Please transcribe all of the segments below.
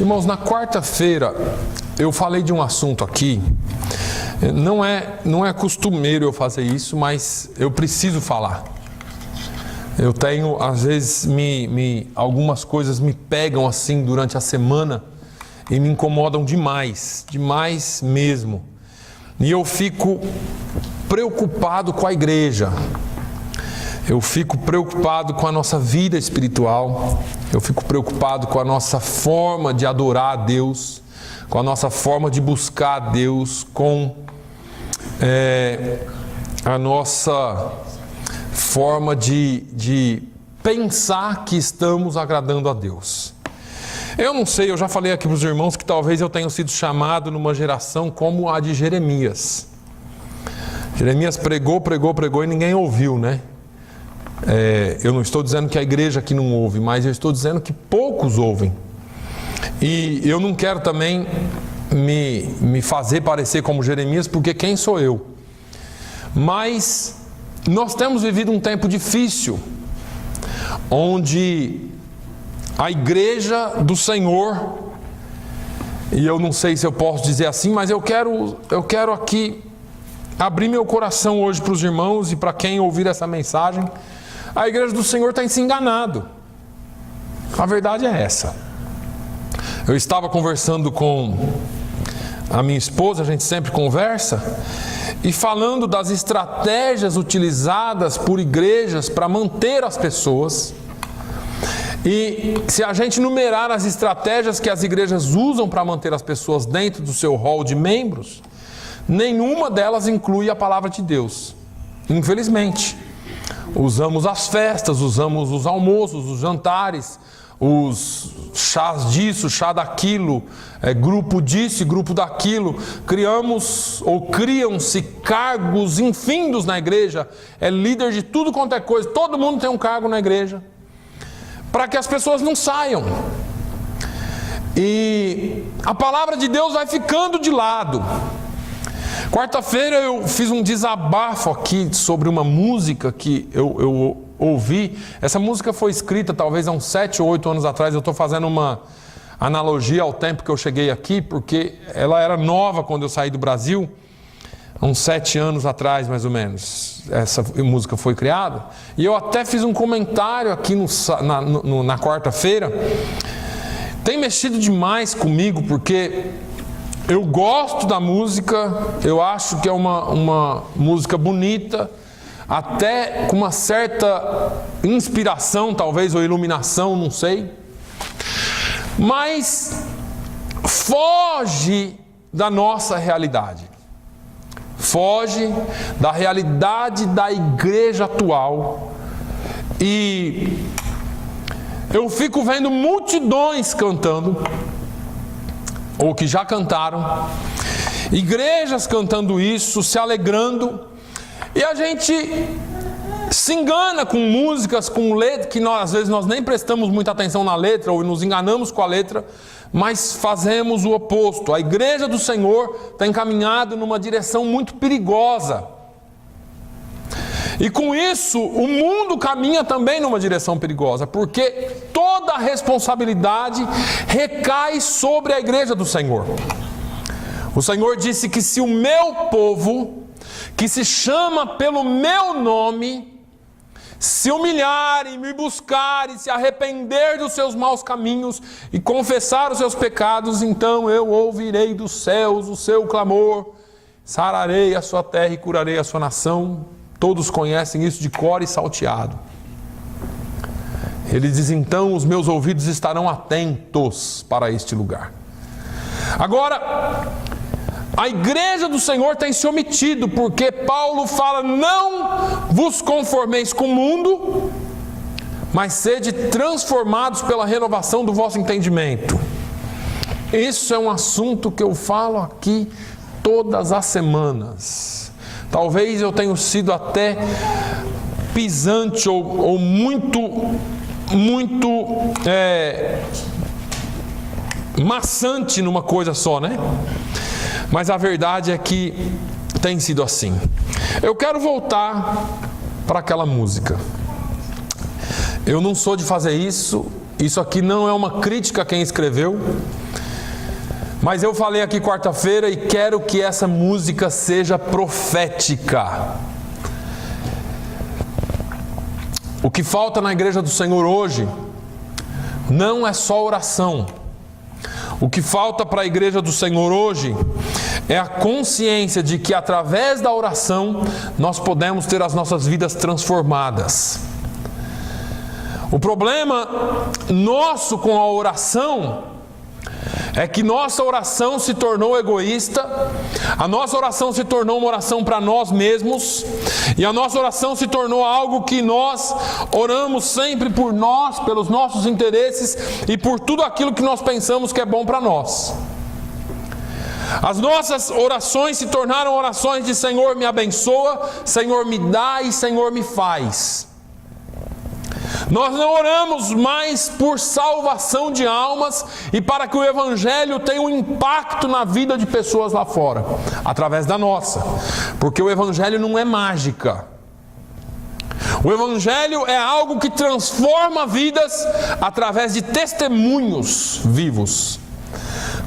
Irmãos, na quarta-feira eu falei de um assunto aqui. Não é costumeiro eu fazer isso, mas eu preciso falar. Eu tenho, às vezes, algumas coisas me pegam assim durante a semana e me incomodam demais, demais mesmo. E eu fico preocupado com a igreja. Eu fico preocupado com a nossa vida espiritual. Eu fico preocupado com a nossa forma de adorar a Deus, com a nossa forma de buscar a Deus, com a nossa forma de pensar que estamos agradando a Deus. Eu não sei, eu já falei aqui para os irmãos que talvez eu tenha sido chamado numa geração como a de Jeremias. Jeremias pregou e ninguém ouviu, né? Eu não estou dizendo que a igreja aqui não ouve, mas eu estou dizendo que poucos ouvem. E eu não quero também me fazer parecer como Jeremias, porque quem sou eu? Mas nós temos vivido um tempo difícil, onde a igreja do Senhor, e eu não sei se eu posso dizer assim, mas eu quero aqui abrir meu coração hoje para os irmãos e para quem ouvir essa mensagem. A igreja do Senhor tem se enganado. A verdade é essa. Eu estava conversando com a minha esposa, a gente sempre conversa, e falando das estratégias utilizadas por igrejas para manter as pessoas. E se a gente numerar as estratégias que as igrejas usam para manter as pessoas dentro do seu hall de membros, nenhuma delas inclui a palavra de Deus. Infelizmente. Usamos as festas, usamos os almoços, os jantares, os chás disso, chá daquilo, grupo disso e grupo daquilo. Criam-se cargos infindos na igreja, líder de tudo quanto é coisa, todo mundo tem um cargo na igreja, para que as pessoas não saiam. E a palavra de Deus vai ficando de lado. Quarta-feira eu fiz um desabafo aqui sobre uma música que eu ouvi. Essa música foi escrita talvez há uns 7 ou 8 anos atrás. Eu estou fazendo uma analogia ao tempo que eu cheguei aqui, porque ela era nova quando eu saí do Brasil, há uns 7 anos atrás mais ou menos. Essa música foi criada. E eu até fiz um comentário aqui na quarta-feira. Tem mexido demais comigo, porque eu gosto da música, eu acho que é uma música bonita, até com uma certa inspiração, talvez, ou iluminação, não sei. Mas foge da nossa realidade. Foge da realidade da igreja atual. E eu fico vendo multidões cantando, ou que já cantaram, igrejas cantando isso, se alegrando, e a gente se engana com músicas, com letra, que às vezes nós nem prestamos muita atenção na letra, ou nos enganamos com a letra, mas fazemos o oposto. A igreja do Senhor está encaminhada numa direção muito perigosa. E com isso, o mundo caminha também numa direção perigosa, porque toda a responsabilidade recai sobre a igreja do Senhor. O Senhor disse que se o meu povo, que se chama pelo meu nome, se humilharem, me buscarem, se arrepender dos seus maus caminhos e confessar os seus pecados, então eu ouvirei dos céus o seu clamor, sararei a sua terra e curarei a sua nação. Todos conhecem isso de cor e salteado. Ele diz, então os meus ouvidos estarão atentos para este lugar. Agora, a igreja do Senhor tem se omitido, porque Paulo fala, não vos conformeis com o mundo, mas sede transformados pela renovação do vosso entendimento. Isso é um assunto que eu falo aqui todas as semanas. Talvez eu tenha sido até pisante ou muito maçante numa coisa só, né? Mas a verdade é que tem sido assim. Eu quero voltar para aquela música. Eu não sou de fazer isso. Isso aqui não é uma crítica a quem escreveu. Mas eu falei aqui quarta-feira e quero que essa música seja profética. O que falta na igreja do Senhor hoje não é só oração. O que falta para a igreja do Senhor hoje é a consciência de que através da oração nós podemos ter as nossas vidas transformadas. O problema nosso com a oração é que nossa oração se tornou egoísta, a nossa oração se tornou uma oração para nós mesmos, e a nossa oração se tornou algo que nós oramos sempre por nós, pelos nossos interesses e por tudo aquilo que nós pensamos que é bom para nós. As nossas orações se tornaram orações de Senhor me abençoa, Senhor me dá e Senhor me faz. Nós não oramos mais por salvação de almas e para que o Evangelho tenha um impacto na vida de pessoas lá fora, através da nossa, porque o Evangelho não é mágica. O Evangelho é algo que transforma vidas através de testemunhos vivos.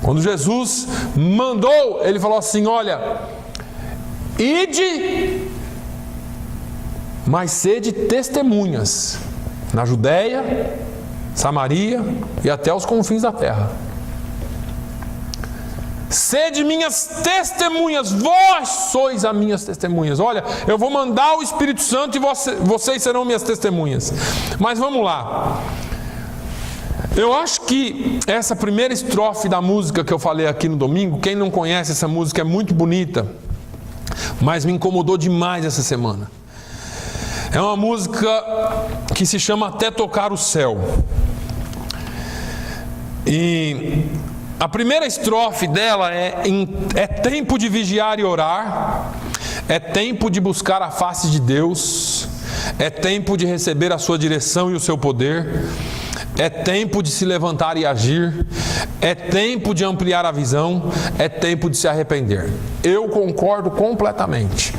Quando Jesus mandou, Ele falou assim: olha, ide, mas sede testemunhas na Judéia, Samaria e até os confins da terra. Sede minhas testemunhas, vós sois as minhas testemunhas. Olha, eu vou mandar o Espírito Santo e vocês serão minhas testemunhas. Mas vamos lá. Eu acho que essa primeira estrofe da música que eu falei aqui no domingo, quem não conhece essa música, é muito bonita, mas me incomodou demais essa semana. É uma música que se chama Até Tocar o Céu. E a primeira estrofe dela é tempo de vigiar e orar, é tempo de buscar a face de Deus, é tempo de receber a sua direção e o seu poder, é tempo de se levantar e agir, é tempo de ampliar a visão, é tempo de se arrepender. Eu concordo completamente.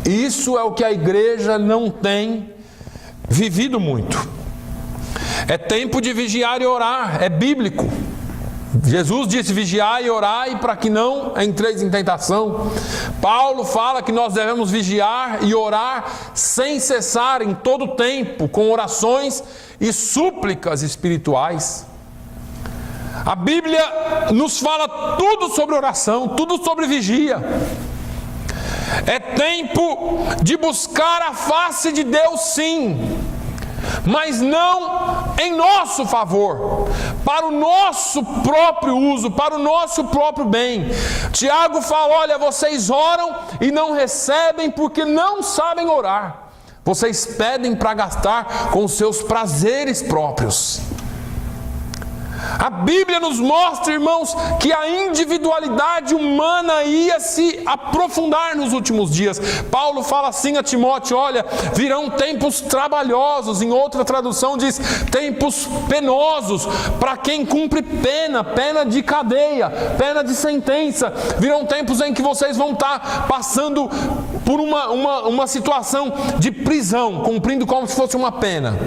Isso é o que a igreja não tem vivido muito. É tempo de vigiar e orar, é bíblico. Jesus disse: vigiai e orai para que não entreis em tentação. Paulo fala que nós devemos vigiar e orar sem cessar, em todo o tempo, com orações e súplicas espirituais. A Bíblia nos fala tudo sobre oração, tudo sobre vigia. É tempo de buscar a face de Deus, sim, mas não em nosso favor, para o nosso próprio uso, para o nosso próprio bem. Tiago fala: olha, vocês oram e não recebem porque não sabem orar. Vocês pedem para gastar com os seus prazeres próprios. A Bíblia nos mostra, irmãos, que a individualidade humana ia se aprofundar nos últimos dias. Paulo fala assim a Timóteo: olha, virão tempos trabalhosos. Em outra tradução diz tempos penosos para quem cumpre pena de cadeia, pena de sentença. Virão tempos em que vocês vão estar passando por uma situação de prisão, cumprindo como se fosse uma pena.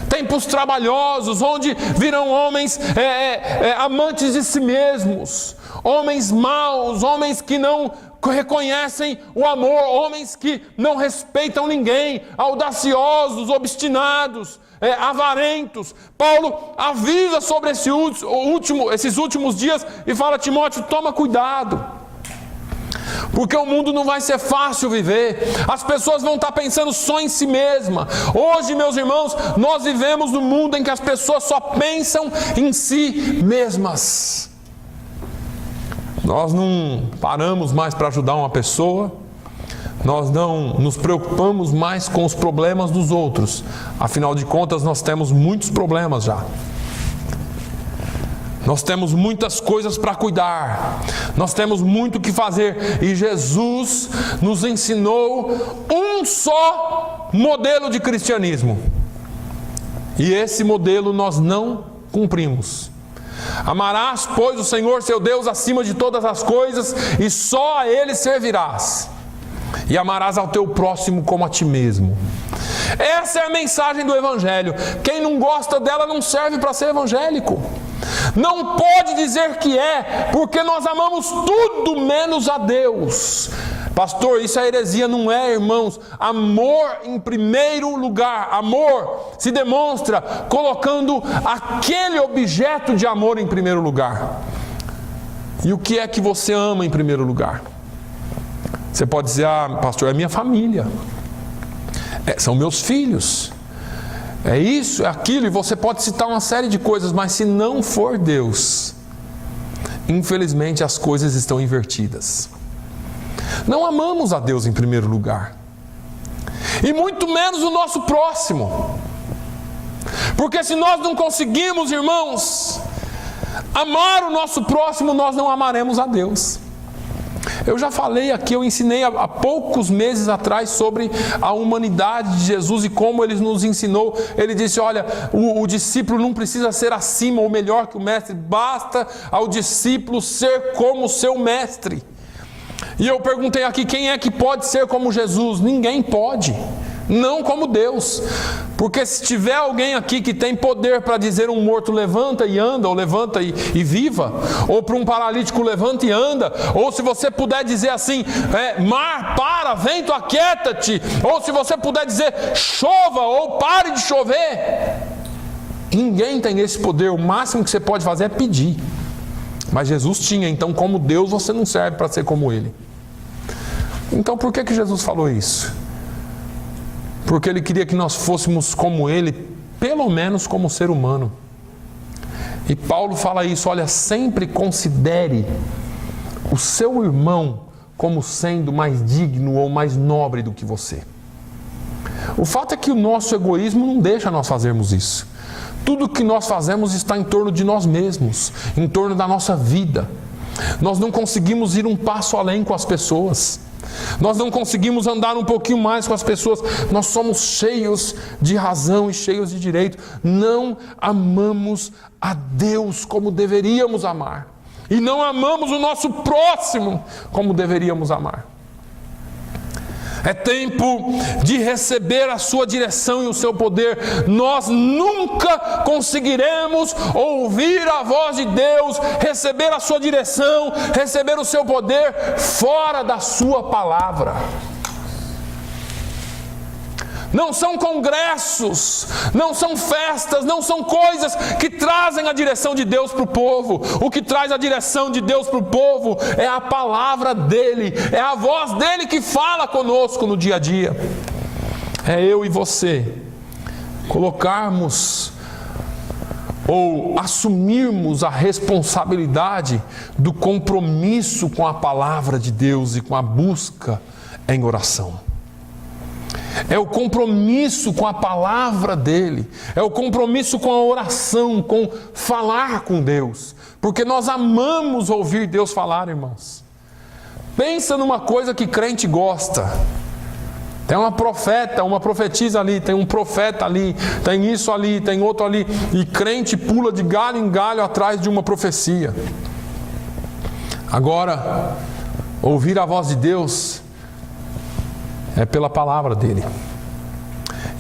Tempos trabalhosos, onde virão homens amantes de si mesmos, homens maus, homens que não reconhecem o amor, homens que não respeitam ninguém, audaciosos, obstinados, avarentos. Paulo avisa sobre esses últimos dias e fala: Timóteo, toma cuidado. Porque o mundo não vai ser fácil viver. As pessoas vão estar pensando só em si mesma. Hoje, meus irmãos, nós vivemos num mundo em que as pessoas só pensam em si mesmas. Nós não paramos mais para ajudar uma pessoa. Nós não nos preocupamos mais com os problemas dos outros. Afinal de contas, nós temos muitos problemas já. Nós temos muitas coisas para cuidar, nós temos muito o que fazer, e Jesus nos ensinou um só modelo de cristianismo, e esse modelo nós não cumprimos. Amarás, pois, o Senhor seu Deus acima de todas as coisas, e só a Ele servirás, e amarás ao teu próximo como a ti mesmo. Essa é a mensagem do Evangelho. Quem não gosta dela não serve para ser evangélico. Não pode dizer que é, porque nós amamos tudo menos a Deus. Pastor, isso é heresia, não é, irmãos? Amor em primeiro lugar. Amor se demonstra colocando aquele objeto de amor em primeiro lugar. E o que é que você ama em primeiro lugar? Você pode dizer, pastor, é minha família, são meus filhos, é isso, é aquilo, e você pode citar uma série de coisas, mas se não for Deus, infelizmente as coisas estão invertidas. Não amamos a Deus em primeiro lugar, e muito menos o nosso próximo, porque se nós não conseguimos, irmãos, amar o nosso próximo, nós não amaremos a Deus. Eu já falei aqui, eu ensinei há poucos meses atrás sobre a humanidade de Jesus e como Ele nos ensinou. Ele disse, olha, o discípulo não precisa ser acima ou melhor que o mestre, basta ao discípulo ser como o seu mestre. E eu perguntei aqui, quem é que pode ser como Jesus? Ninguém pode, não como Deus. Porque se tiver alguém aqui que tem poder para dizer um morto levanta e anda, ou levanta e viva, ou para um paralítico levanta e anda, ou se você puder dizer assim, mar para, vento aquieta-te, ou se você puder dizer chova, ou pare de chover, ninguém tem esse poder. O máximo que você pode fazer é pedir. Mas Jesus tinha, então como Deus você não serve para ser como Ele. Então por que Jesus falou isso? Porque Ele queria que nós fôssemos como Ele, pelo menos como ser humano. E Paulo fala isso, olha, sempre considere o seu irmão como sendo mais digno ou mais nobre do que você. O fato é que o nosso egoísmo não deixa nós fazermos isso. Tudo que nós fazemos está em torno de nós mesmos, em torno da nossa vida. Nós não conseguimos ir um passo além com as pessoas. Nós não conseguimos andar um pouquinho mais com as pessoas. Nós somos cheios de razão e cheios de direito. Não amamos a Deus como deveríamos amar. E não amamos o nosso próximo como deveríamos amar. É tempo de receber a sua direção e o seu poder. Nós nunca conseguiremos ouvir a voz de Deus, receber a sua direção, receber o seu poder fora da sua palavra. Não são congressos, não são festas, não são coisas que trazem a direção de Deus para o povo. O que traz a direção de Deus para o povo é a palavra dEle, é a voz dEle que fala conosco no dia a dia. É eu e você colocarmos ou assumirmos a responsabilidade do compromisso com a palavra de Deus e com a busca em oração. É o compromisso com a palavra dEle, é o compromisso com a oração, com falar com Deus, porque nós amamos ouvir Deus falar, irmãos. Pensa numa coisa que crente gosta. Tem uma profeta, uma profetisa ali, tem um profeta ali, tem isso ali, tem outro ali, e crente pula de galho em galho atrás de uma profecia. Agora, ouvir a voz de Deus é pela palavra dEle.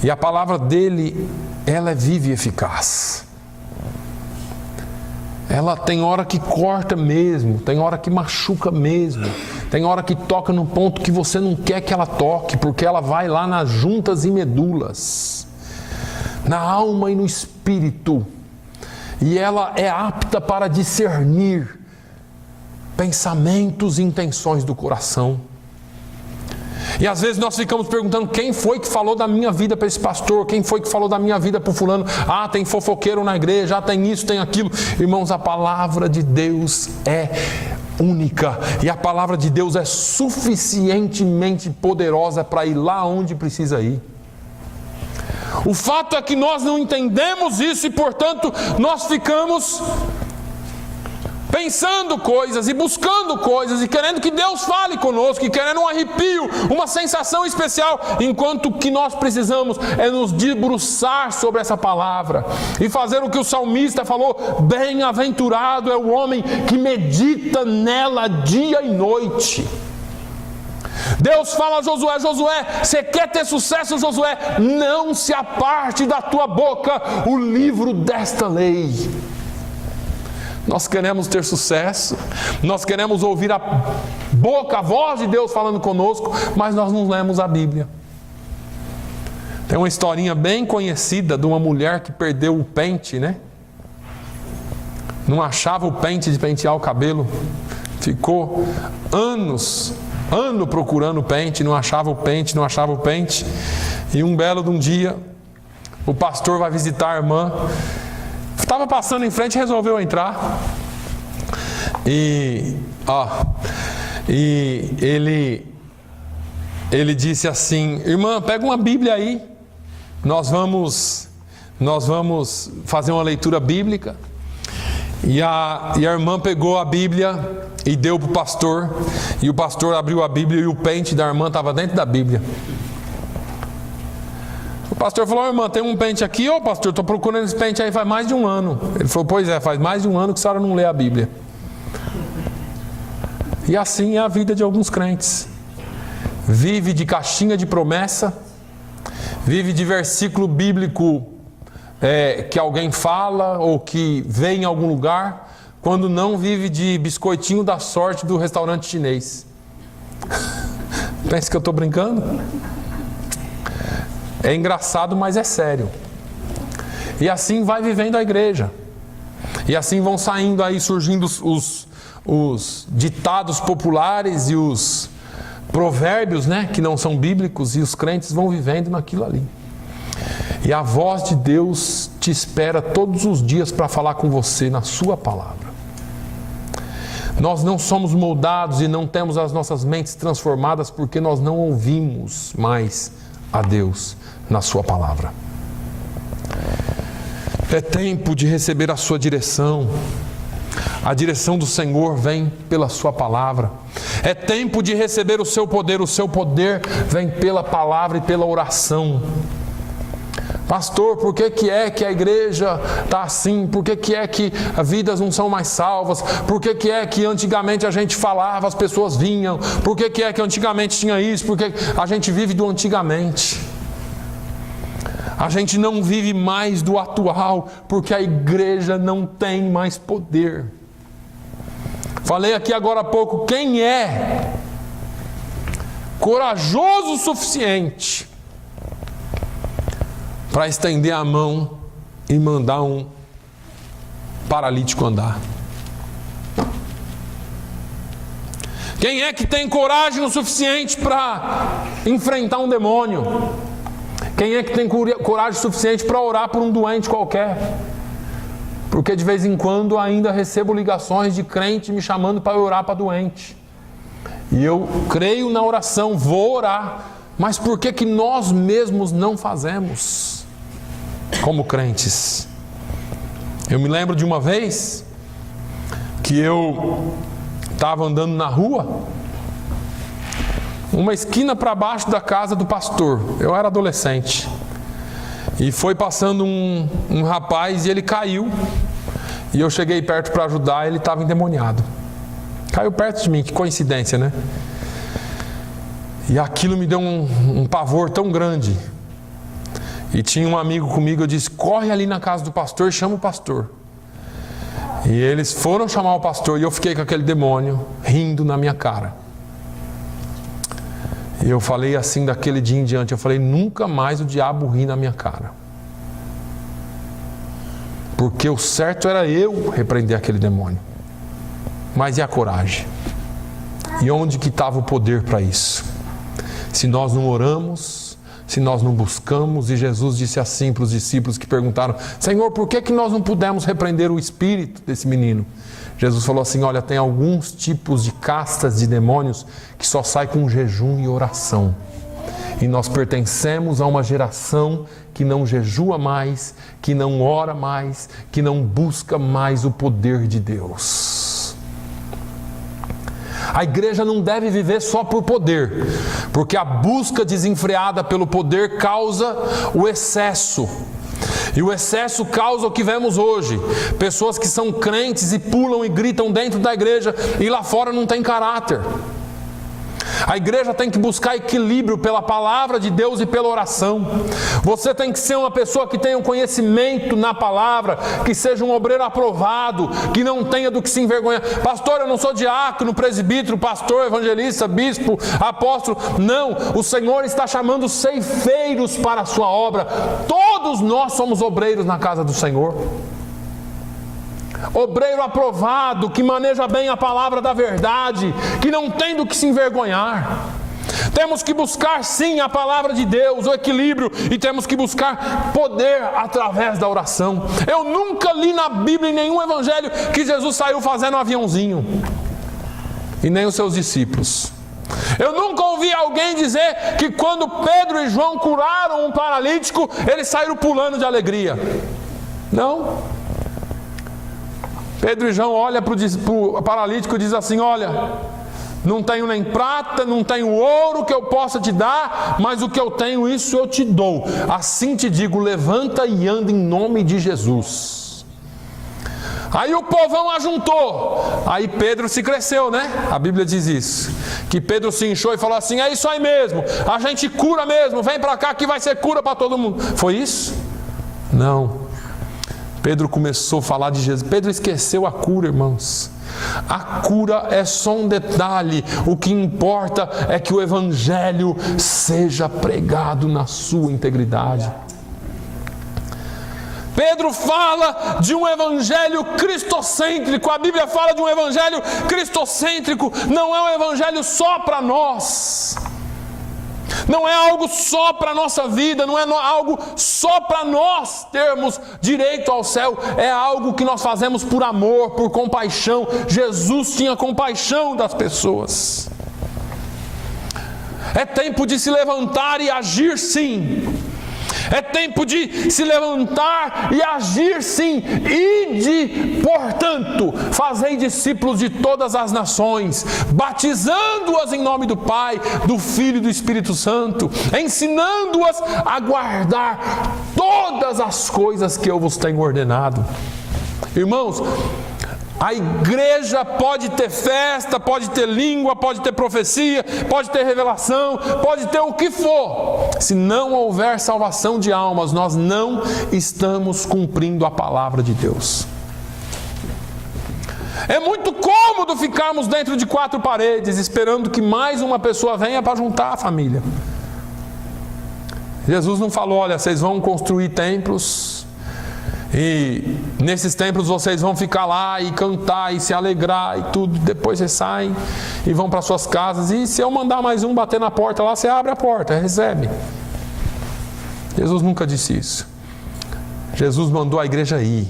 E a palavra dEle, ela é viva e eficaz. Ela tem hora que corta mesmo, tem hora que machuca mesmo, tem hora que toca no ponto que você não quer que ela toque, porque ela vai lá nas juntas e medulas, na alma e no espírito. E ela é apta para discernir pensamentos e intenções do coração. E às vezes nós ficamos perguntando, quem foi que falou da minha vida para esse pastor? Quem foi que falou da minha vida para o fulano? Tem fofoqueiro na igreja, tem isso, tem aquilo. Irmãos, a palavra de Deus é única. E a palavra de Deus é suficientemente poderosa para ir lá onde precisa ir. O fato é que nós não entendemos isso e, portanto, nós ficamos pensando coisas e buscando coisas e querendo que Deus fale conosco, e querendo um arrepio, uma sensação especial, enquanto o que nós precisamos é nos debruçar sobre essa palavra e fazer o que o salmista falou: bem-aventurado é o homem que medita nela dia e noite. Deus fala a Josué: Josué, você quer ter sucesso, Josué? Não se aparte da tua boca o livro desta lei. nós queremos ter sucesso, nós queremos ouvir a voz de Deus falando conosco, mas nós não lemos a Bíblia. Tem uma historinha bem conhecida de uma mulher que perdeu o pente, né? Não achava o pente de pentear o cabelo. Ficou ano procurando o pente, não achava o pente. E um belo de um dia, o pastor vai visitar a irmã. Estava passando em frente e resolveu entrar. E ele disse assim: irmã, pega uma Bíblia aí. Nós vamos fazer uma leitura bíblica. E a irmã pegou a Bíblia e deu para o pastor. E o pastor abriu a Bíblia e o pente da irmã estava dentro da Bíblia. O pastor falou: irmã, tem um pente aqui? Ô pastor, estou procurando esse pente aí faz mais de um ano. Ele falou: pois é, faz mais de um ano que a senhora não lê a Bíblia. E assim é a vida de alguns crentes. Vive de caixinha de promessa, vive de versículo bíblico que alguém fala ou que vê em algum lugar, quando não vive de biscoitinho da sorte do restaurante chinês. Pensa que eu estou brincando? É engraçado, mas é sério. E assim vai vivendo a igreja. E assim vão saindo aí, surgindo os ditados populares e os provérbios, né, que não são bíblicos, e os crentes vão vivendo naquilo ali. E a voz de Deus te espera todos os dias para falar com você na sua palavra. Nós não somos moldados e não temos as nossas mentes transformadas porque nós não ouvimos mais a Deus na sua palavra. É tempo de receber a sua direção. A direção do Senhor vem pela sua palavra. É tempo de receber o seu poder vem pela palavra e pela oração. Pastor, por que é que a igreja está assim? Por que é que as vidas não são mais salvas? Por que é que antigamente a gente falava, as pessoas vinham? Por que é que antigamente tinha isso? Porque a gente vive do antigamente. A gente não vive mais do atual, porque a igreja não tem mais poder. Falei aqui agora há pouco, quem é corajoso o suficiente para estender a mão e mandar um paralítico andar? Quem é que tem coragem o suficiente para enfrentar um demônio? Quem é que tem coragem suficiente para orar por um doente qualquer? Porque de vez em quando ainda recebo ligações de crente me chamando para orar para doente. E eu creio na oração, vou orar. Mas por que nós mesmos não fazemos como crentes? Eu me lembro de uma vez que eu estava andando na rua, uma esquina para baixo da casa do pastor. Eu era adolescente. E foi passando um rapaz e ele caiu. E eu cheguei perto para ajudar, ele estava endemoniado. Caiu perto de mim, que coincidência, né? E aquilo me deu um pavor tão grande. E tinha um amigo comigo, eu disse: corre ali na casa do pastor e chama o pastor. E eles foram chamar o pastor e eu fiquei com aquele demônio rindo na minha cara. E eu falei assim daquele dia em diante, eu falei: nunca mais o diabo ri na minha cara. Porque o certo era eu repreender aquele demônio. Mas e a coragem? E onde que estava o poder para isso? Se nós não oramos, se nós não buscamos, e Jesus disse assim para os discípulos que perguntaram: Senhor, por que nós não pudemos repreender o espírito desse menino? Jesus falou assim: olha, tem alguns tipos de castas de demônios que só saem com jejum e oração. E nós pertencemos a uma geração que não jejua mais, que não ora mais, que não busca mais o poder de Deus. A igreja não deve viver só por poder, porque a busca desenfreada pelo poder causa o excesso. E o excesso causa o que vemos hoje. Pessoas que são crentes e pulam e gritam dentro da igreja e lá fora não tem caráter. A igreja tem que buscar equilíbrio pela palavra de Deus e pela oração. Você tem que ser uma pessoa que tenha um conhecimento na palavra, que seja um obreiro aprovado, que não tenha do que se envergonhar. Pastor, eu não sou diácono, presbítero, pastor, evangelista, bispo, apóstolo. Não, o Senhor está chamando ceifeiros para a sua obra. Todos nós somos obreiros na casa do Senhor. Obreiro aprovado, que maneja bem a palavra da verdade, que não tem do que se envergonhar. Temos que buscar sim a palavra de Deus, o equilíbrio, e temos que buscar poder através da oração. Eu nunca li na Bíblia, em nenhum evangelho, que Jesus saiu fazendo um aviãozinho, e nem os seus discípulos. Eu nunca ouvi alguém dizer que quando Pedro e João curaram um paralítico, eles saíram pulando de alegria. Não. Pedro e João olham para o paralítico e dizem assim: olha, não tenho nem prata, não tenho ouro que eu possa te dar, mas o que eu tenho, isso eu te dou. Assim te digo, levanta e anda em nome de Jesus. Aí o povão ajuntou. Aí Pedro se cresceu, né? A Bíblia diz isso, que Pedro se inchou e falou assim: é isso aí mesmo, a gente cura mesmo, vem para cá que vai ser cura para todo mundo. Foi isso? Não. Pedro começou a falar de Jesus. Pedro esqueceu a cura, irmãos. A cura é só um detalhe. O que importa é que o evangelho seja pregado na sua integridade. Pedro fala de um evangelho cristocêntrico. A Bíblia fala de um evangelho cristocêntrico. Não é um evangelho só para nós. Não é algo só para a nossa vida, não é algo só para nós termos direito ao céu. É algo que nós fazemos por amor, por compaixão. Jesus tinha compaixão das pessoas. É tempo de se levantar e agir sim. É tempo de se levantar e agir sim. Ide, portanto, fazei discípulos de todas as nações, batizando-as em nome do Pai, do Filho e do Espírito Santo, ensinando-as a guardar todas as coisas que eu vos tenho ordenado. Irmãos, a igreja pode ter festa, pode ter língua, pode ter profecia, pode ter revelação, pode ter o que for. Se não houver salvação de almas, nós não estamos cumprindo a palavra de Deus. É muito cômodo ficarmos dentro de quatro paredes, esperando que mais uma pessoa venha para juntar a família. Jesus não falou: olha, vocês vão construir templos, e nesses templos vocês vão ficar lá e cantar e se alegrar e tudo. Depois vocês saem e vão para suas casas. E se eu mandar mais um bater na porta lá, você abre a porta, recebe. Jesus nunca disse isso. Jesus mandou a igreja ir.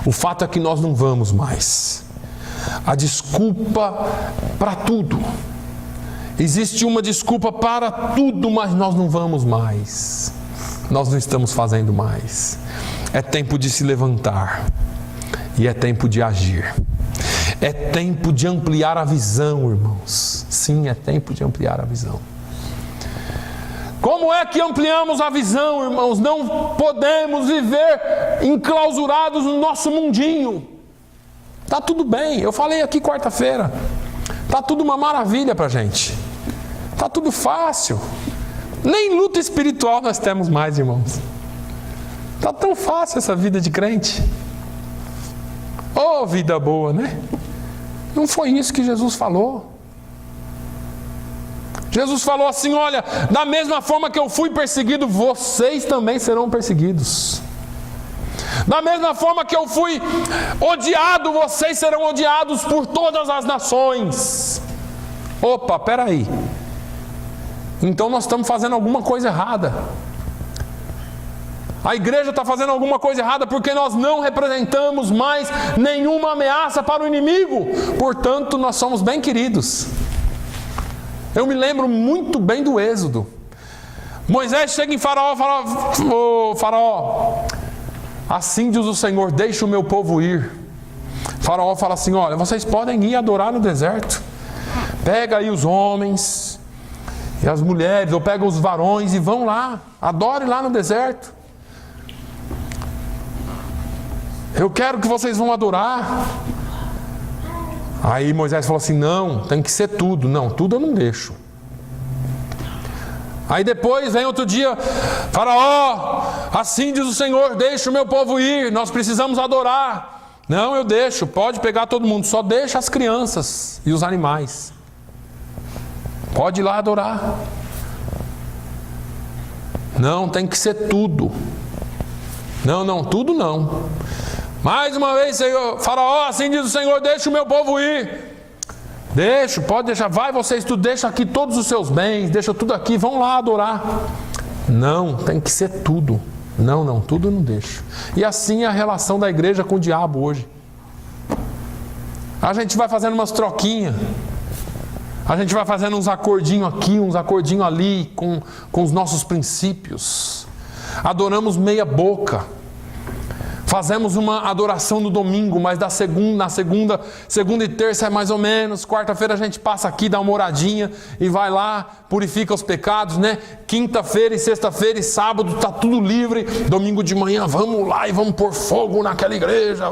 O fato é que nós não vamos mais. A desculpa para tudo. Existe uma desculpa para tudo, mas nós não vamos mais. Nós não estamos fazendo mais. É tempo de se levantar. E é tempo de agir. É tempo de ampliar a visão, irmãos. Sim, é tempo de ampliar a visão. Como é que ampliamos a visão, irmãos? Não podemos viver enclausurados no nosso mundinho. Está tudo bem. Eu falei aqui quarta-feira. Está tudo uma maravilha para a gente. Está tudo fácil. Nem luta espiritual nós temos mais, irmãos. Está tão fácil essa vida de crente. Oh, vida boa, né? Não foi isso que Jesus falou. Jesus falou assim: olha, da mesma forma que eu fui perseguido, vocês também serão perseguidos. Da mesma forma que eu fui odiado, vocês serão odiados por todas as nações. Opa, peraí. Então nós estamos fazendo alguma coisa errada. A igreja está fazendo alguma coisa errada porque nós não representamos mais nenhuma ameaça para o inimigo. Portanto, nós somos bem queridos. Eu me lembro muito bem do Êxodo. Moisés chega em Faraó e fala: ô Faraó, assim diz o Senhor, deixa o meu povo ir. Faraó fala assim: olha, vocês podem ir adorar no deserto. Pega aí os homens e as mulheres, ou pega os varões e vão lá, adorem lá no deserto. Eu quero que vocês vão adorar. Aí Moisés falou assim, não, tem que ser tudo. Não, tudo eu não deixo. Aí depois vem outro dia, Faraó, assim diz o Senhor, deixa o meu povo ir, nós precisamos adorar. Não, eu deixo, pode pegar todo mundo, só deixa as crianças e os animais. Pode ir lá adorar. Não, tem que ser tudo. Não, tudo não. Mais uma vez, Senhor, Faraó, assim diz o Senhor, deixa o meu povo ir. Deixa, pode deixar, vai vocês tudo, deixa aqui todos os seus bens, deixa tudo aqui, vão lá adorar. Não, tem que ser tudo. Não, tudo eu não deixo. E assim é a relação da igreja com o diabo hoje. A gente vai fazendo umas troquinhas. A gente vai fazendo uns acordinhos aqui, uns acordinhos ali, com os nossos princípios. Adoramos meia boca. Fazemos uma adoração no domingo, mas na segunda e terça é mais ou menos. Quarta-feira a gente passa aqui, dá uma oradinha e vai lá, purifica os pecados, né? Quinta-feira e sexta-feira e sábado está tudo livre. Domingo de manhã vamos lá e vamos pôr fogo naquela igreja.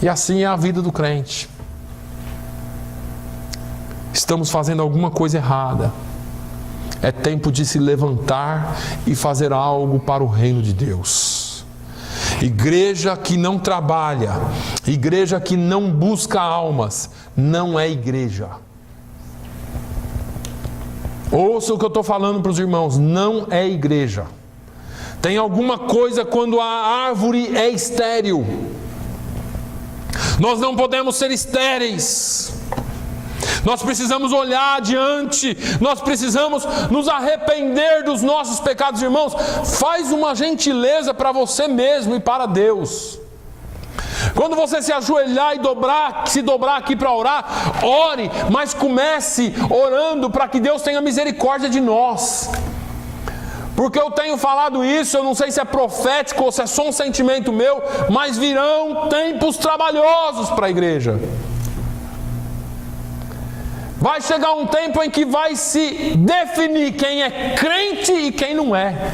E assim é a vida do crente. Estamos fazendo alguma coisa errada. É tempo de se levantar e fazer algo para o reino de Deus. Igreja que não trabalha, igreja que não busca almas, não é igreja. Ouça o que eu estou falando para os irmãos, não é igreja. Tem alguma coisa quando a árvore é estéril. Nós não podemos ser estéreis. Nós precisamos olhar adiante, nós precisamos nos arrepender dos nossos pecados, irmãos. Faz uma gentileza para você mesmo e para Deus. Quando você se ajoelhar e se dobrar aqui para orar, ore, mas comece orando para que Deus tenha misericórdia de nós. Porque eu tenho falado isso, eu não sei se é profético ou se é só um sentimento meu, mas virão tempos trabalhosos para a igreja. Vai chegar um tempo em que vai se definir quem é crente e quem não é.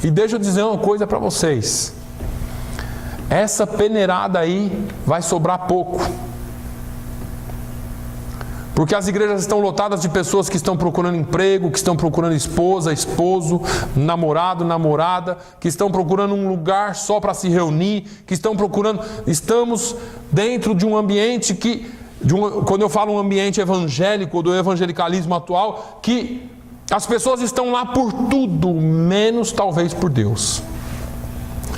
E deixa eu dizer uma coisa para vocês. Essa peneirada aí vai sobrar pouco. Porque as igrejas estão lotadas de pessoas que estão procurando emprego, que estão procurando esposa, esposo, namorado, namorada, que estão procurando um lugar só para se reunir, que estão procurando... Estamos dentro de um ambiente que... quando eu falo um ambiente evangélico, do evangelicalismo atual, que as pessoas estão lá por tudo, menos talvez por Deus.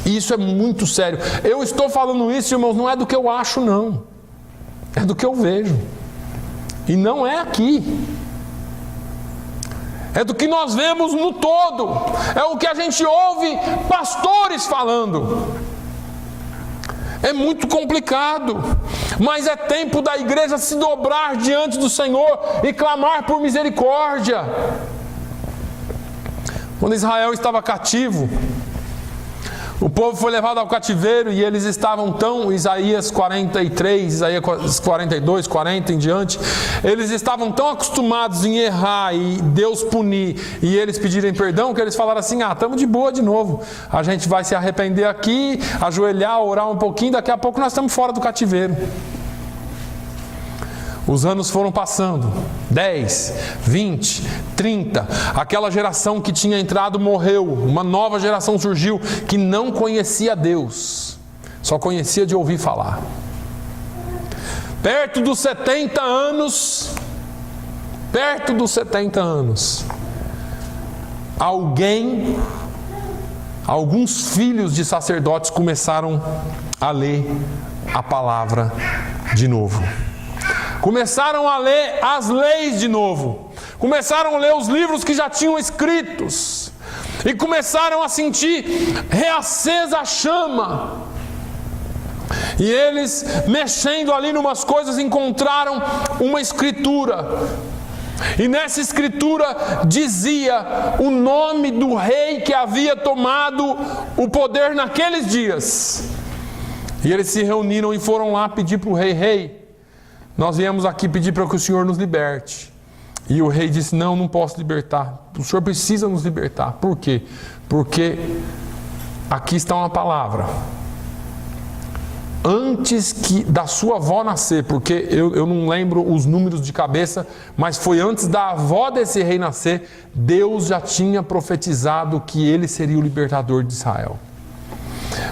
E isso é muito sério. Eu estou falando isso, irmãos, não é do que eu acho, não. É do que eu vejo. E não é aqui. É do que nós vemos no todo. É o que a gente ouve pastores falando. É muito complicado, mas é tempo da igreja se dobrar diante do Senhor e clamar por misericórdia. Quando Israel estava cativo, o povo foi levado ao cativeiro e eles estavam tão, Isaías 43, Isaías 42, 40 em diante, eles estavam tão acostumados em errar e Deus punir e eles pedirem perdão, que eles falaram assim, estamos de boa de novo, a gente vai se arrepender aqui, ajoelhar, orar um pouquinho, daqui a pouco nós estamos fora do cativeiro. Os anos foram passando, 10, 20, 30, aquela geração que tinha entrado morreu, uma nova geração surgiu que não conhecia Deus, só conhecia de ouvir falar. Perto dos 70 anos, alguns filhos de sacerdotes começaram a ler a palavra de novo. Começaram a ler as leis de novo. Começaram a ler os livros que já tinham escritos. E começaram a sentir reacesa a chama. E eles, mexendo ali em umas coisas, encontraram uma escritura. E nessa escritura dizia o nome do rei que havia tomado o poder naqueles dias. E eles se reuniram e foram lá pedir para o rei: rei, nós viemos aqui pedir para que o Senhor nos liberte. E o rei disse: não posso libertar. O Senhor precisa nos libertar. Por quê? Porque aqui está uma palavra. antes da sua avó nascer, porque eu não lembro os números de cabeça, mas foi antes da avó desse rei nascer, Deus já tinha profetizado que ele seria o libertador de Israel.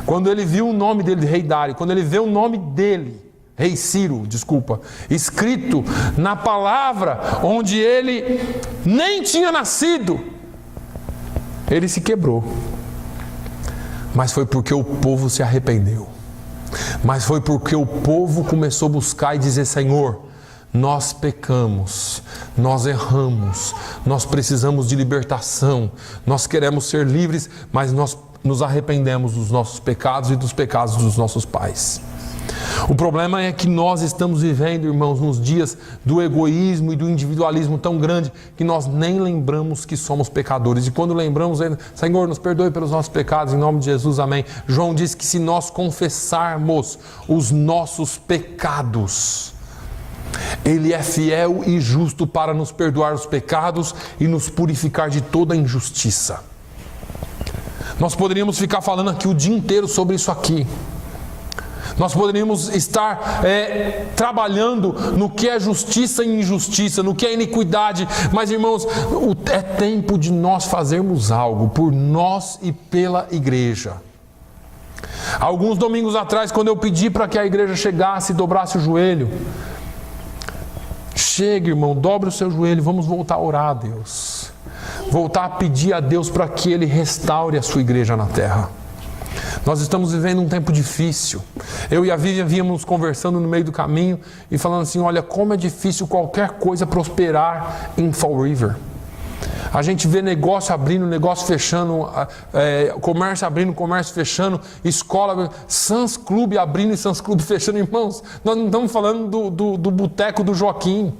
Quando ele viu o nome dele, rei Dário, quando ele vê o nome dele, rei Ciro, desculpa, escrito na palavra onde ele nem tinha nascido, ele se quebrou. Mas foi porque o povo se arrependeu. Mas foi porque o povo começou a buscar e dizer: Senhor, nós pecamos, nós erramos, nós precisamos de libertação, nós queremos ser livres, mas nós nos arrependemos dos nossos pecados e dos pecados dos nossos pais. O problema é que nós estamos vivendo, irmãos, nos dias do egoísmo e do individualismo tão grande que nós nem lembramos que somos pecadores. E quando lembramos, Senhor, nos perdoe pelos nossos pecados, em nome de Jesus, amém. João diz que se nós confessarmos os nossos pecados, Ele é fiel e justo para nos perdoar os pecados e nos purificar de toda injustiça. Nós poderíamos ficar falando aqui o dia inteiro sobre isso aqui. Nós poderíamos estar trabalhando no que é justiça e injustiça, no que é iniquidade. Mas, irmãos, é tempo de nós fazermos algo por nós e pela igreja. Alguns domingos atrás, quando eu pedi para que a igreja chegasse e dobrasse o joelho, chega, irmão, dobre o seu joelho, vamos voltar a orar a Deus. Voltar a pedir a Deus para que Ele restaure a sua igreja na terra. Nós estamos vivendo um tempo difícil. Eu e a Vivian vínhamos conversando no meio do caminho e falando assim: olha, como é difícil qualquer coisa prosperar em Fall River. A gente vê negócio abrindo, negócio fechando, comércio abrindo, comércio fechando, escola, Sans Club abrindo e Sans Club fechando. Irmãos, nós não estamos falando do boteco do Joaquim.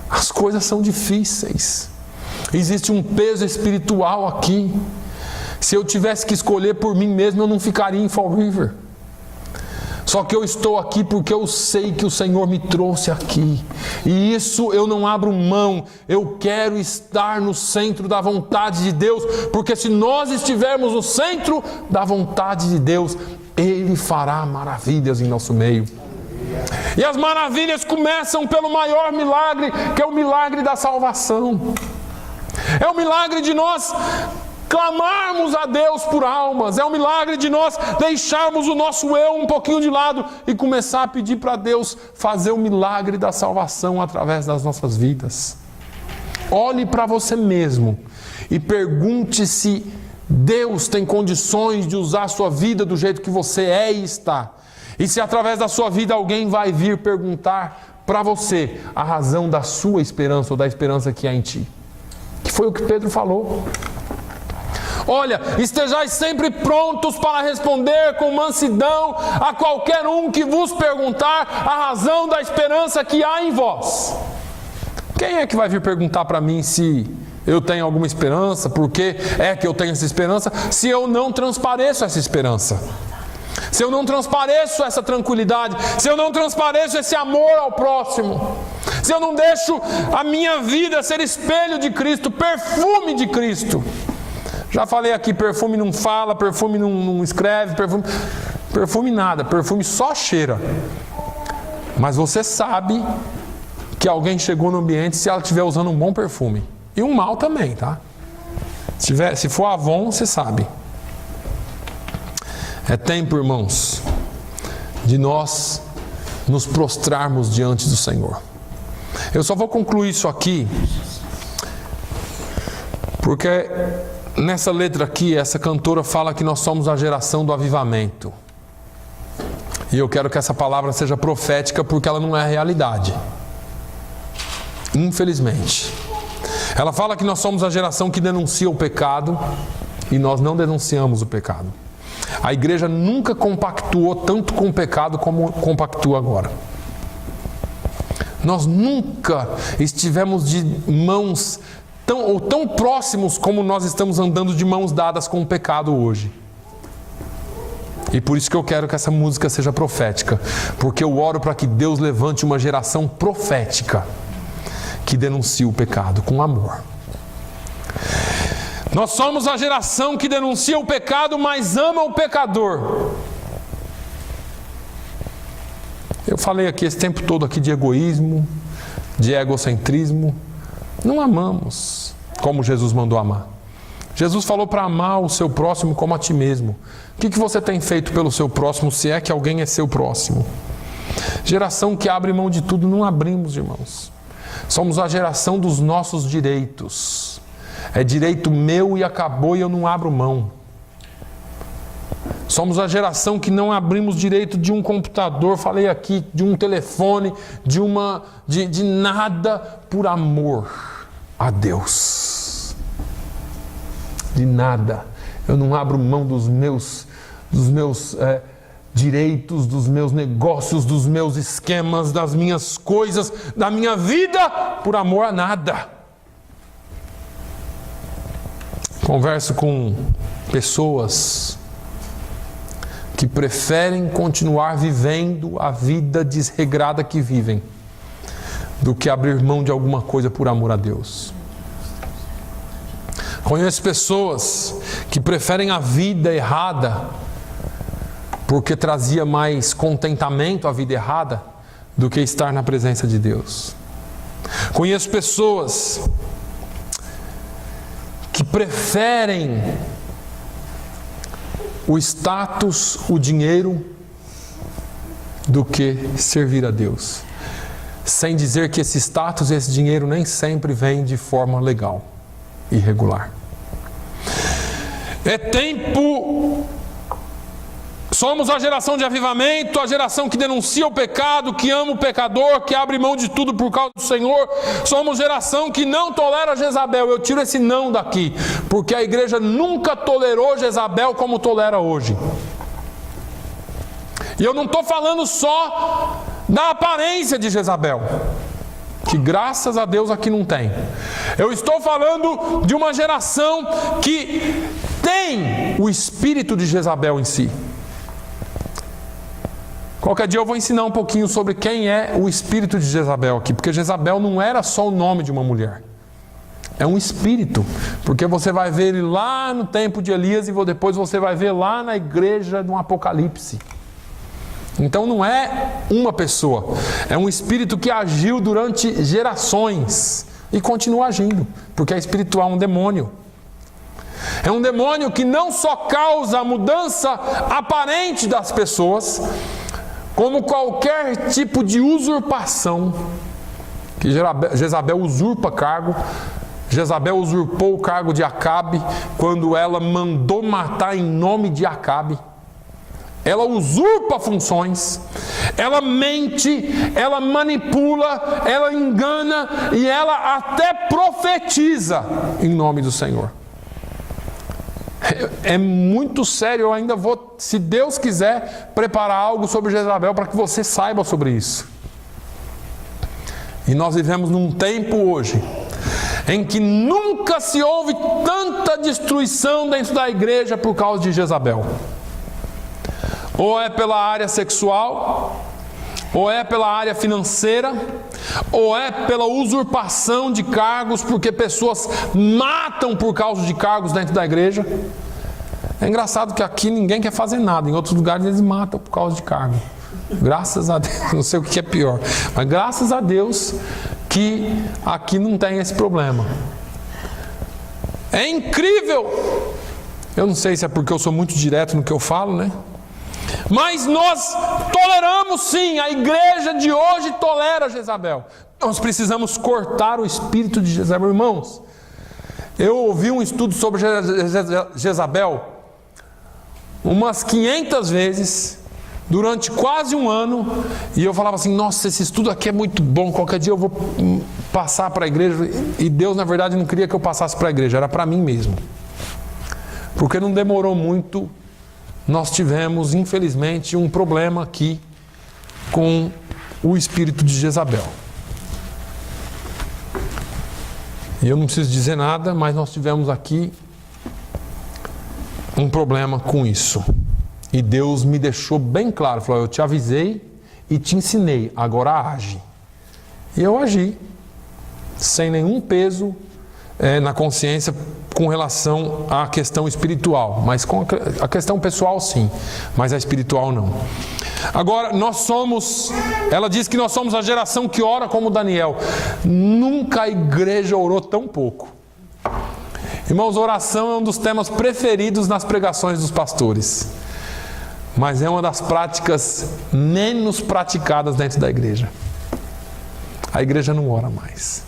As coisas são difíceis. Existe um peso espiritual aqui. Se eu tivesse que escolher por mim mesmo, eu não ficaria em Fall River. Só que eu estou aqui porque eu sei que o Senhor me trouxe aqui. E isso eu não abro mão. Eu quero estar no centro da vontade de Deus. Porque se nós estivermos no centro da vontade de Deus, Ele fará maravilhas em nosso meio. E as maravilhas começam pelo maior milagre, que é o milagre da salvação. É o milagre de nós clamarmos a Deus por almas. É um milagre de nós deixarmos o nosso eu um pouquinho de lado e começar a pedir para Deus fazer o milagre da salvação através das nossas vidas. Olhe para você mesmo e pergunte se Deus tem condições de usar a sua vida do jeito que você é e está. E se através da sua vida alguém vai vir perguntar para você a razão da sua esperança ou da esperança que há em ti. Que foi o que Pedro falou. Olha, estejais sempre prontos para responder com mansidão a qualquer um que vos perguntar a razão da esperança que há em vós. Quem é que vai vir perguntar para mim se eu tenho alguma esperança? Por que é que eu tenho essa esperança? Se eu não transpareço essa esperança. Se eu não transpareço essa tranquilidade. Se eu não transpareço esse amor ao próximo. Se eu não deixo a minha vida ser espelho de Cristo, perfume de Cristo. Já falei aqui, perfume não fala, perfume não escreve, perfume nada, perfume só cheira. Mas você sabe que alguém chegou no ambiente se ela estiver usando um bom perfume. E um mau também, tá? Se for Avon, você sabe. É tempo, irmãos, de nós nos prostrarmos diante do Senhor. Eu só vou concluir isso aqui, porque nessa letra aqui, essa cantora fala que nós somos a geração do avivamento. E eu quero que essa palavra seja profética, porque ela não é a realidade. Infelizmente. Ela fala que nós somos a geração que denuncia o pecado, e nós não denunciamos o pecado. A igreja nunca compactuou tanto com o pecado como compactua agora. Nós nunca estivemos de mãos tão próximos como nós estamos andando de mãos dadas com o pecado hoje. E por isso que eu quero que essa música seja profética, porque eu oro para que Deus levante uma geração profética que denuncie o pecado com amor. Nós somos a geração que denuncia o pecado, mas ama o pecador. Eu falei aqui esse tempo todo aqui de egoísmo, de egocentrismo. Não amamos como Jesus mandou amar. Jesus falou para amar o seu próximo como a ti mesmo. O que você tem feito pelo seu próximo, se é que alguém é seu próximo? Geração que abre mão de tudo, não abrimos, irmãos. Somos a geração dos nossos direitos. É direito meu e acabou e eu não abro mão. Somos a geração que não abrimos direito de um computador, falei aqui, de um telefone, de nada por amor a Deus. De nada. Eu não abro mão dos meus direitos, dos meus negócios, dos meus esquemas, das minhas coisas, da minha vida, por amor a nada. Converso com pessoas que preferem continuar vivendo a vida desregrada que vivem, do que abrir mão de alguma coisa por amor a Deus. Conheço pessoas que preferem a vida errada, porque trazia mais contentamento à vida errada, do que estar na presença de Deus. Conheço pessoas que preferem o status, o dinheiro, do que servir a Deus. Sem dizer que esse status e esse dinheiro nem sempre vem de forma legal e regular. É tempo. Somos a geração de avivamento, a geração que denuncia o pecado, que ama o pecador, que abre mão de tudo por causa do Senhor. Somos geração que não tolera Jezabel. Eu tiro esse não daqui, porque a igreja nunca tolerou Jezabel como tolera hoje. E eu não estou falando só da aparência de Jezabel, que graças a Deus aqui não tem. Eu estou falando de uma geração que tem o espírito de Jezabel em si. Qualquer dia eu vou ensinar um pouquinho sobre quem é o espírito de Jezabel aqui, porque Jezabel não era só o nome de uma mulher. É um espírito, porque você vai ver ele lá no tempo de Elias e depois você vai ver lá na igreja do Apocalipse. Então não é uma pessoa, é um espírito que agiu durante gerações e continua agindo, porque é espiritual, um demônio. É um demônio que não só causa a mudança aparente das pessoas, como qualquer tipo de usurpação, que Jezabel usurpa cargo. Jezabel usurpou o cargo de Acabe, quando ela mandou matar em nome de Acabe. Ela usurpa funções, ela mente, ela manipula, ela engana e ela até profetiza em nome do Senhor. É muito sério. Eu ainda vou, se Deus quiser, preparar algo sobre Jezabel para que você saiba sobre isso. E nós vivemos num tempo hoje em que nunca se houve tanta destruição dentro da igreja por causa de Jezabel. Ou é pela área sexual, ou é pela área financeira, ou é pela usurpação de cargos, porque pessoas matam por causa de cargos dentro da igreja. É engraçado que aqui ninguém quer fazer nada, em outros lugares eles matam por causa de cargo. Graças a Deus, não sei o que é pior, mas graças a Deus que aqui não tem esse problema. É incrível! Eu não sei se é porque eu sou muito direto no que eu falo, né? Mas nós toleramos sim, a igreja de hoje tolera Jezabel. Nós precisamos cortar o espírito de Jezabel. Irmãos, eu ouvi um estudo sobre Jezabel umas 500 vezes, durante quase um ano, e eu falava assim, nossa, esse estudo aqui é muito bom, qualquer dia eu vou passar para a igreja. E Deus, na verdade, não queria que eu passasse para a igreja, era para mim mesmo. Porque não demorou muito, nós tivemos, infelizmente, um problema aqui com o espírito de Jezabel. E eu não preciso dizer nada, mas nós tivemos aqui um problema com isso. E Deus me deixou bem claro, falou, eu te avisei e te ensinei, agora age. E eu agi, sem nenhum peso. na consciência com relação à questão espiritual, mas com a questão pessoal sim, mas a espiritual não. Agora, ela diz que nós somos a geração que ora como Daniel. Nunca a igreja orou tão pouco. Irmãos, oração é um dos temas preferidos nas pregações dos pastores, mas é uma das práticas menos praticadas dentro da igreja. A igreja não ora mais.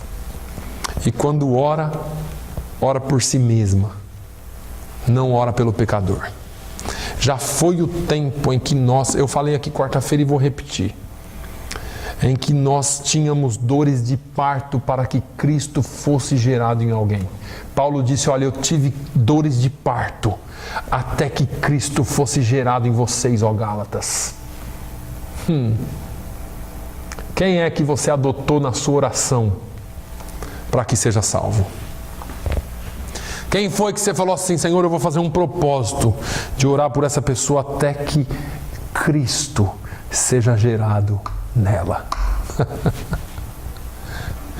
E quando ora, ora por si mesma, não ora pelo pecador. Já foi o tempo em que eu falei aqui quarta-feira e vou repetir, em que nós tínhamos dores de parto para que Cristo fosse gerado em alguém. Paulo disse, olha, eu tive dores de parto até que Cristo fosse gerado em vocês, ó Gálatas. Quem é que você adotou na sua oração para que seja salvo? Quem foi que você falou assim, Senhor, eu vou fazer um propósito de orar por essa pessoa até que Cristo seja gerado nela?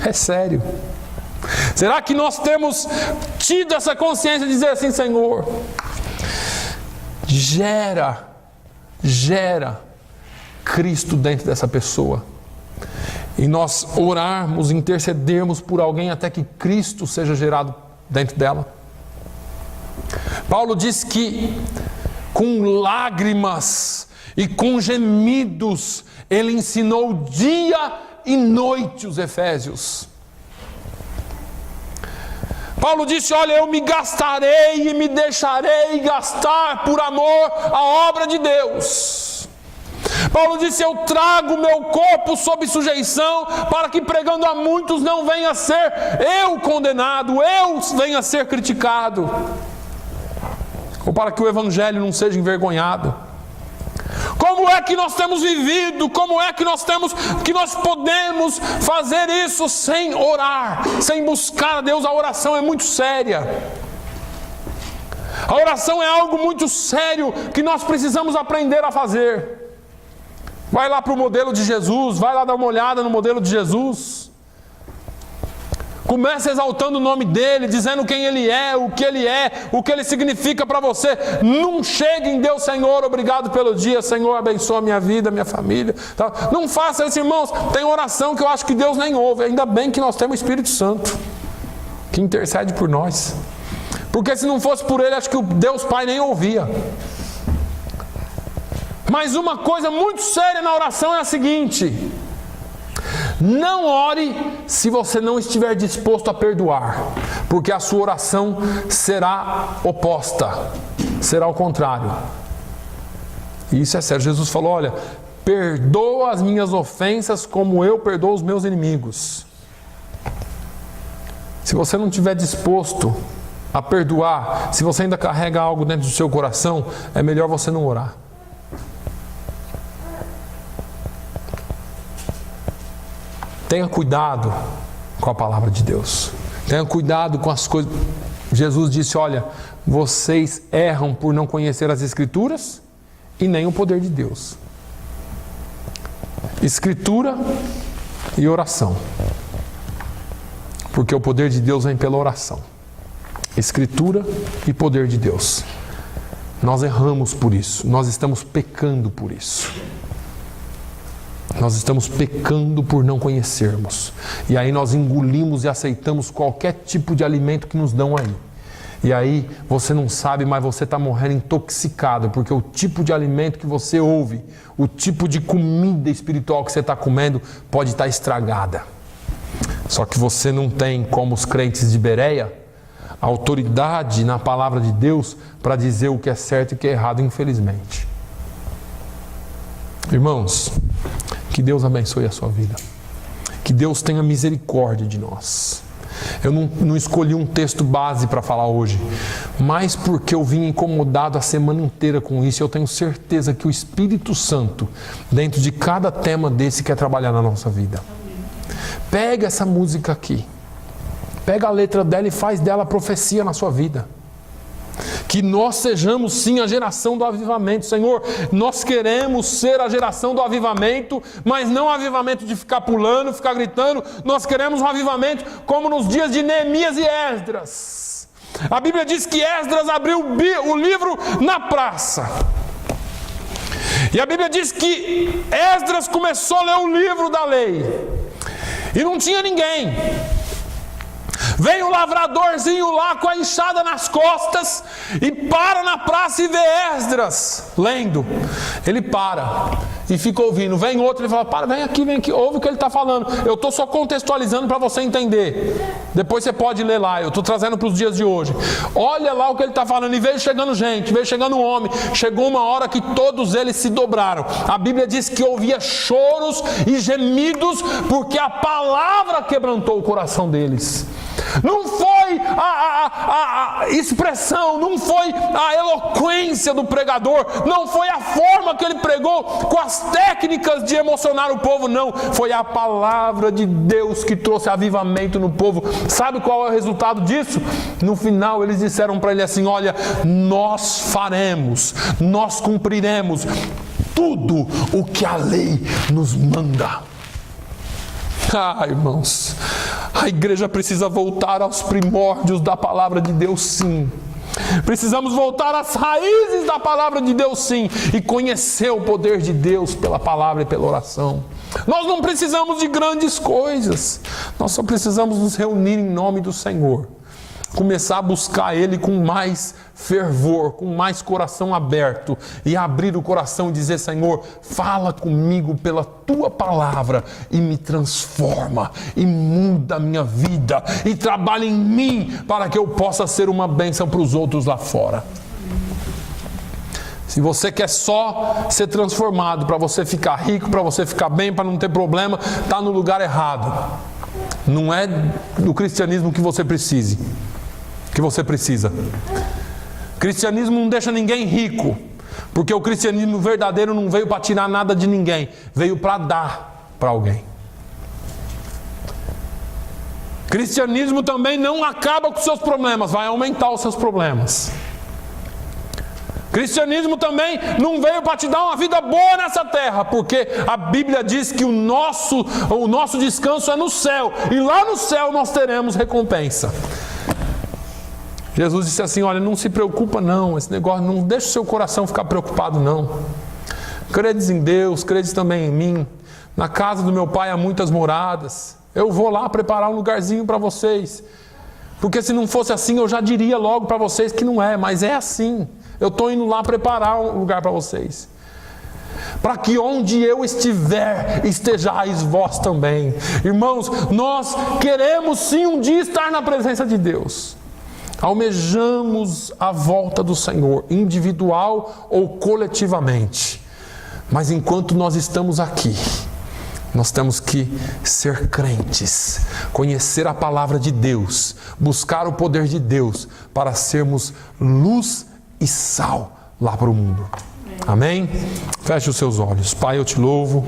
É sério. Será que nós temos tido essa consciência de dizer assim, Senhor, gera Cristo dentro dessa pessoa? E nós orarmos, intercedermos por alguém até que Cristo seja gerado dentro dela. Paulo diz que com lágrimas e com gemidos ele ensinou dia e noite os efésios. Paulo disse, olha, eu me gastarei e me deixarei gastar por amor à obra de Deus. Paulo disse, eu trago meu corpo sob sujeição para que pregando a muitos não venha a ser eu condenado, eu venha a ser criticado. Ou para que o evangelho não seja envergonhado. Como é que nós temos vivido? Como é que nós podemos fazer isso sem orar, sem buscar a Deus? A oração é muito séria. A oração é algo muito sério que nós precisamos aprender a fazer. Vai lá para o modelo de Jesus, vai lá dar uma olhada no modelo de Jesus. Comece exaltando o nome dele, dizendo quem ele é, o que ele significa para você. Não chegue em Deus, Senhor, obrigado pelo dia, Senhor, abençoa a minha vida, minha família. Tá? Não faça isso, irmãos. Tem oração que eu acho que Deus nem ouve. Ainda bem que nós temos o Espírito Santo, que intercede por nós. Porque se não fosse por ele, acho que o Deus Pai nem ouvia. Mas uma coisa muito séria na oração é a seguinte: não ore se você não estiver disposto a perdoar, porque a sua oração será oposta, será o contrário. E isso é sério. Jesus falou, olha, perdoa as minhas ofensas como eu perdoo os meus inimigos. Se você não estiver disposto a perdoar, se você ainda carrega algo dentro do seu coração, é melhor você não orar. Tenha cuidado com a palavra de Deus. Tenha cuidado com as coisas. Jesus disse, olha, vocês erram por não conhecer as Escrituras e nem o poder de Deus. Escritura e oração. Porque o poder de Deus vem pela oração. Escritura e poder de Deus. Nós erramos por isso. Nós estamos pecando por isso. Nós estamos pecando por não conhecermos. E aí nós engolimos e aceitamos qualquer tipo de alimento que nos dão aí. E aí você não sabe, mas você está morrendo intoxicado, porque o tipo de alimento que você ouve, o tipo de comida espiritual que você está comendo pode estar estragada. Só que você não tem, como os crentes de Bereia, autoridade na palavra de Deus para dizer o que é certo e o que é errado, infelizmente. Irmãos, que Deus abençoe a sua vida. Que Deus tenha misericórdia de nós. Eu não escolhi um texto base para falar hoje, mas porque eu vim incomodado a semana inteira com isso. Eu tenho certeza que o Espírito Santo, dentro de cada tema desse, quer trabalhar na nossa vida. Pega essa música aqui. Pega a letra dela e faz dela profecia na sua vida. Que que nós sejamos sim a geração do avivamento. Senhor, nós queremos ser a geração do avivamento, mas não avivamento de ficar pulando, ficar gritando. Nós queremos um avivamento como nos dias de Neemias e Esdras. A Bíblia diz que Esdras abriu o livro na praça. E a Bíblia diz que Esdras começou a ler o livro da lei. E não tinha ninguém. Vem um lavradorzinho lá com a enxada nas costas e para na praça e vê Esdras lendo. Ele para e fica ouvindo. Vem outro e fala: para, vem aqui, ouve o que ele está falando. Eu estou só contextualizando para você entender. Depois você pode ler lá, eu estou trazendo para os dias de hoje. Olha lá o que ele está falando. E veio chegando gente, veio chegando um homem. Chegou uma hora que todos eles se dobraram. A Bíblia diz que ouvia choros e gemidos, porque a palavra quebrantou o coração deles. Não foi a expressão, não foi a eloquência do pregador, não foi a forma que ele pregou com as técnicas de emocionar o povo, não. Foi a palavra de Deus que trouxe avivamento no povo. Sabe qual é o resultado disso? No final eles disseram para ele assim: olha, nós faremos, nós cumpriremos tudo o que a lei nos manda. Irmãos, a igreja precisa voltar aos primórdios da palavra de Deus, sim. Precisamos voltar às raízes da palavra de Deus, sim, e conhecer o poder de Deus pela palavra e pela oração. Nós não precisamos de grandes coisas, nós só precisamos nos reunir em nome do Senhor, começar a buscar Ele com mais fervor, com mais coração aberto, e abrir o coração e dizer: Senhor, fala comigo pela Tua palavra e me transforma, e muda a minha vida, e trabalha em mim para que eu possa ser uma bênção para os outros lá fora. Se você quer só ser transformado para você ficar rico, para você ficar bem, para não ter problema, está no lugar errado. Não é do cristianismo que você precisa. Cristianismo não deixa ninguém rico, porque o cristianismo verdadeiro não veio para tirar nada de ninguém, veio para dar para alguém. Cristianismo também não acaba com os seus problemas, vai aumentar os seus problemas. Cristianismo também não veio para te dar uma vida boa nessa terra, porque a Bíblia diz que o nosso descanso é no céu, e lá no céu nós teremos recompensa. Jesus disse assim: olha, não se preocupa não, esse negócio, não deixa o seu coração ficar preocupado não. Credes em Deus, credes também em mim. Na casa do meu Pai há muitas moradas. Eu vou lá preparar um lugarzinho para vocês. Porque se não fosse assim, eu já diria logo para vocês que não é, mas é assim. Eu estou indo lá preparar um lugar para vocês. Para que onde eu estiver, estejais vós também. Irmãos, nós queremos sim um dia estar na presença de Deus. Almejamos a volta do Senhor, individual ou coletivamente. Mas enquanto nós estamos aqui, nós temos que ser crentes, conhecer a palavra de Deus, buscar o poder de Deus para sermos luz e sal lá para o mundo. Amém? Feche os seus olhos. Pai, eu te louvo,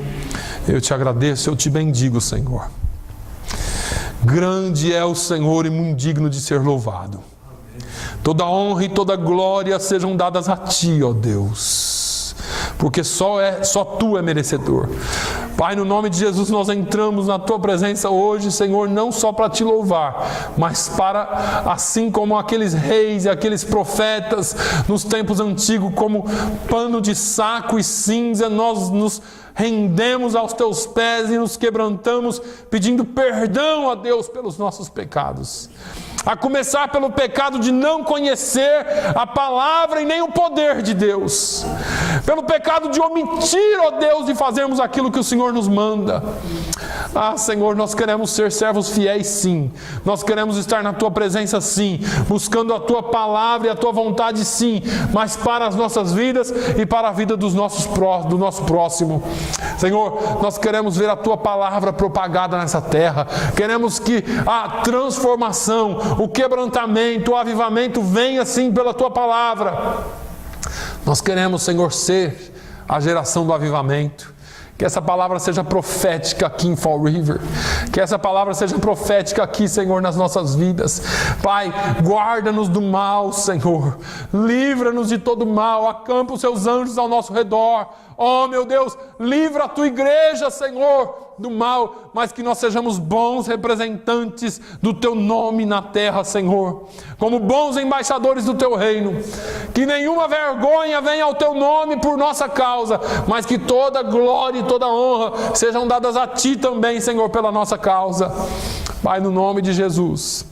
eu te agradeço, eu te bendigo, Senhor. Grande é o Senhor e muito digno de ser louvado. Toda honra e toda glória sejam dadas a Ti, ó Deus, porque só Tu é merecedor. Pai, no nome de Jesus nós entramos na Tua presença hoje, Senhor, não só para Te louvar, mas para, assim como aqueles reis e aqueles profetas nos tempos antigos, como pano de saco e cinza, nós nos rendemos aos Teus pés e nos quebrantamos, pedindo perdão a Deus pelos nossos pecados. A começar pelo pecado de não conhecer a palavra e nem o poder de Deus. Pelo pecado de omitir, ó Deus, de fazermos aquilo que o Senhor nos manda. Senhor, nós queremos ser servos fiéis, sim. Nós queremos estar na Tua presença, sim. Buscando a Tua palavra e a Tua vontade, sim. Mas para as nossas vidas e para a vida do nosso próximo. Senhor, nós queremos ver a Tua palavra propagada nessa terra. Queremos que a transformação, o quebrantamento, o avivamento venha assim pela Tua palavra. Nós queremos, Senhor, ser a geração do avivamento. Que essa palavra seja profética aqui em Fall River. Que essa palavra seja profética aqui, Senhor, nas nossas vidas. Pai, guarda-nos do mal, Senhor. Livra-nos de todo mal. Acampa os seus anjos ao nosso redor. Oh, meu Deus, livra a tua igreja, Senhor, do mal, mas que nós sejamos bons representantes do teu nome na terra, Senhor, como bons embaixadores do teu reino. Que nenhuma vergonha venha ao teu nome por nossa causa, mas que toda glória e toda honra sejam dadas a ti também, Senhor, pela nossa causa. Pai, no nome de Jesus,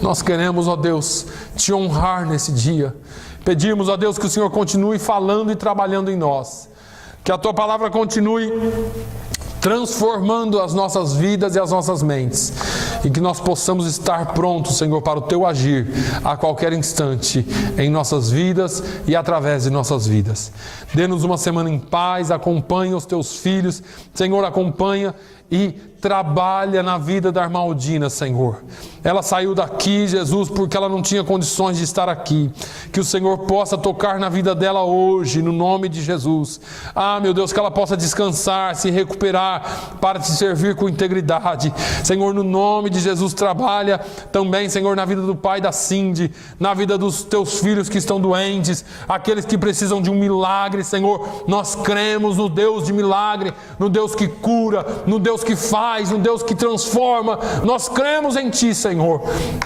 nós queremos, ó Deus, te honrar nesse dia. Pedimos, ó Deus, que o Senhor continue falando e trabalhando em nós. Que a tua palavra continue transformando as nossas vidas e as nossas mentes. E que nós possamos estar prontos, Senhor, para o teu agir a qualquer instante em nossas vidas e através de nossas vidas. Dê-nos uma semana em paz, acompanha os teus filhos, Senhor, acompanha e trabalha na vida da irmã Aldina, Senhor. Ela saiu daqui, Jesus, porque ela não tinha condições de estar aqui. Que o Senhor possa tocar na vida dela hoje, no nome de Jesus. Ah, meu Deus, que ela possa descansar, se recuperar para te servir com integridade. Senhor, no nome de Jesus, trabalha também, Senhor, na vida do pai da Cindy, na vida dos teus filhos que estão doentes, aqueles que precisam de um milagre, Senhor. Nós cremos no Deus de milagre, no Deus que cura, no Deus que faz, no Deus que transforma. Nós cremos em Ti, Senhor,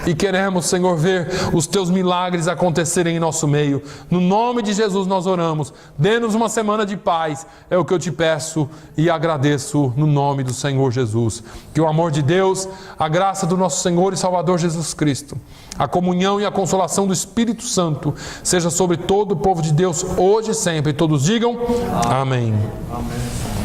e queremos, Senhor, ver os Teus milagres acontecerem em nosso meio. No nome de Jesus nós oramos. Dê-nos uma semana de paz, é o que eu te peço e agradeço no nome do Senhor Jesus. Que o amor de Deus, a graça do nosso Senhor e Salvador Jesus Cristo, a comunhão e a consolação do Espírito Santo seja sobre todo o povo de Deus hoje e sempre. E todos digam amém. Amém.